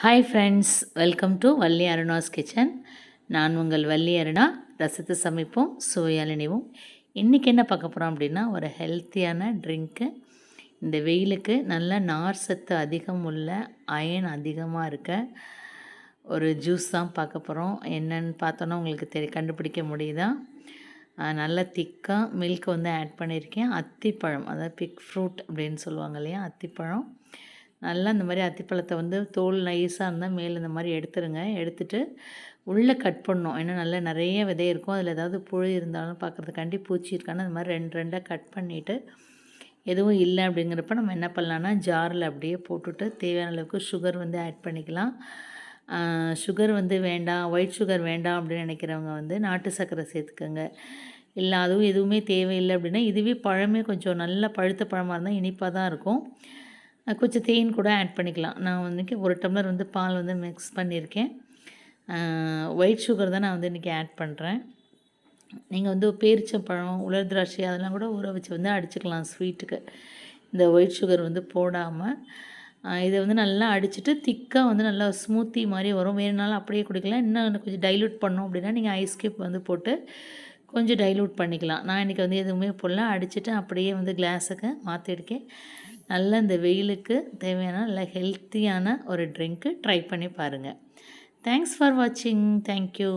Hi friends, welcome to Valli அருணாஸ் kitchen. நான் உங்கள் வள்ளி அருணா. ரசித்து சமைப்போம், சுவையால் நினைவோம். இன்றைக்கி என்ன பார்க்க போகிறோம் அப்படின்னா, ஒரு ஹெல்த்தியான ட்ரிங்க்கு. இந்த வெயிலுக்கு நல்ல நார் சத்து அதிகம் உள்ள, அயன் அதிகமாக இருக்க ஒரு ஜூஸ் தான் பார்க்க போகிறோம். என்னன்னு பார்த்தோன்னா உங்களுக்கு கண்டுபிடிக்க முடியுதா? நல்ல திக்காக மில்க் வந்து ஆட் பண்ணியிருக்கேன். அத்திப்பழம், அதாவது பிக் ஃப்ரூட் அப்படின்னு சொல்லுவாங்க இல்லையா, அத்திப்பழம். நல்லா இந்த மாதிரி அத்திப்பழத்தை வந்து தோல் நைஸாக இருந்தால் மேலே இந்த மாதிரி எடுத்துருங்க. எடுத்துகிட்டு உள்ளே கட் பண்ணணும். ஏன்னா நல்லா நிறைய விதை இருக்கும், அதில் ஏதாவது புழு இருந்தாலும் பார்க்குறதுக்காண்டி பூச்சி இருக்கான்னு அந்த மாதிரி ரெண்டு ரெண்டாக கட் பண்ணிவிட்டு, எதுவும் இல்லை அப்படிங்கிறப்ப நம்ம என்ன பண்ணலான்னா ஜாரில் அப்படியே போட்டுட்டு தேவையான அளவுக்கு சுகர் வந்து ஆட் பண்ணிக்கலாம். சுகர் வந்து வேண்டாம், ஒயிட் சுகர் வேண்டாம் அப்படின்னு நினைக்கிறவங்க வந்து நாட்டு சர்க்கரை சேர்த்துக்கோங்க. இல்லை அதுவும் எதுவுமே தேவையில்லை அப்படின்னா இதுவே பழமே கொஞ்சம் நல்லா பழுத்த பழமாக இருந்தால் இனிப்பாக தான் இருக்கும். கொஞ்சம் தேன் கூட ஆட் பண்ணிக்கலாம். நான் வந்து ஒரு டம்ளர் வந்து பால் வந்து மிக்ஸ் பண்ணியிருக்கேன். ஒயிட் சுகர் தான் நான் வந்து இன்றைக்கி ஆட் பண்ணுறேன். நீங்கள் வந்து பேரிச்சம்பழம், உலர் திராட்சை அதெல்லாம் கூட ஊற வச்சு வந்து அடிச்சுக்கலாம் ஸ்வீட்டுக்கு. இந்த ஒயிட் சுகர் வந்து போடாமல் இதை வந்து நல்லா அடிச்சுட்டு திக்காக வந்து நல்லா ஸ்மூத்தி மாதிரி வரும். வேணுனாலும் அப்படியே குடிக்கலாம். இன்னும் கொஞ்சம் டைல்யூட் பண்ணோம் அப்படின்னா நீங்கள் ஐஸ் க்யூப் வந்து போட்டு கொஞ்சம் டைல்யூட் பண்ணிக்கலாம். நான் இன்றைக்கி வந்து எதுவுமே போடல, அடிச்சுட்டு அப்படியே வந்து கிளாஸுக்கு மாற்றிருக்கேன். நல்ல இந்த வெயிலுக்கு தேவையான நல்ல ஹெல்த்தியான ஒரு ட்ரிங்க்கு ட்ரை பண்ணி பாருங்கள். தேங்க்ஸ் ஃபார் வாட்சிங். தேங்க்யூ.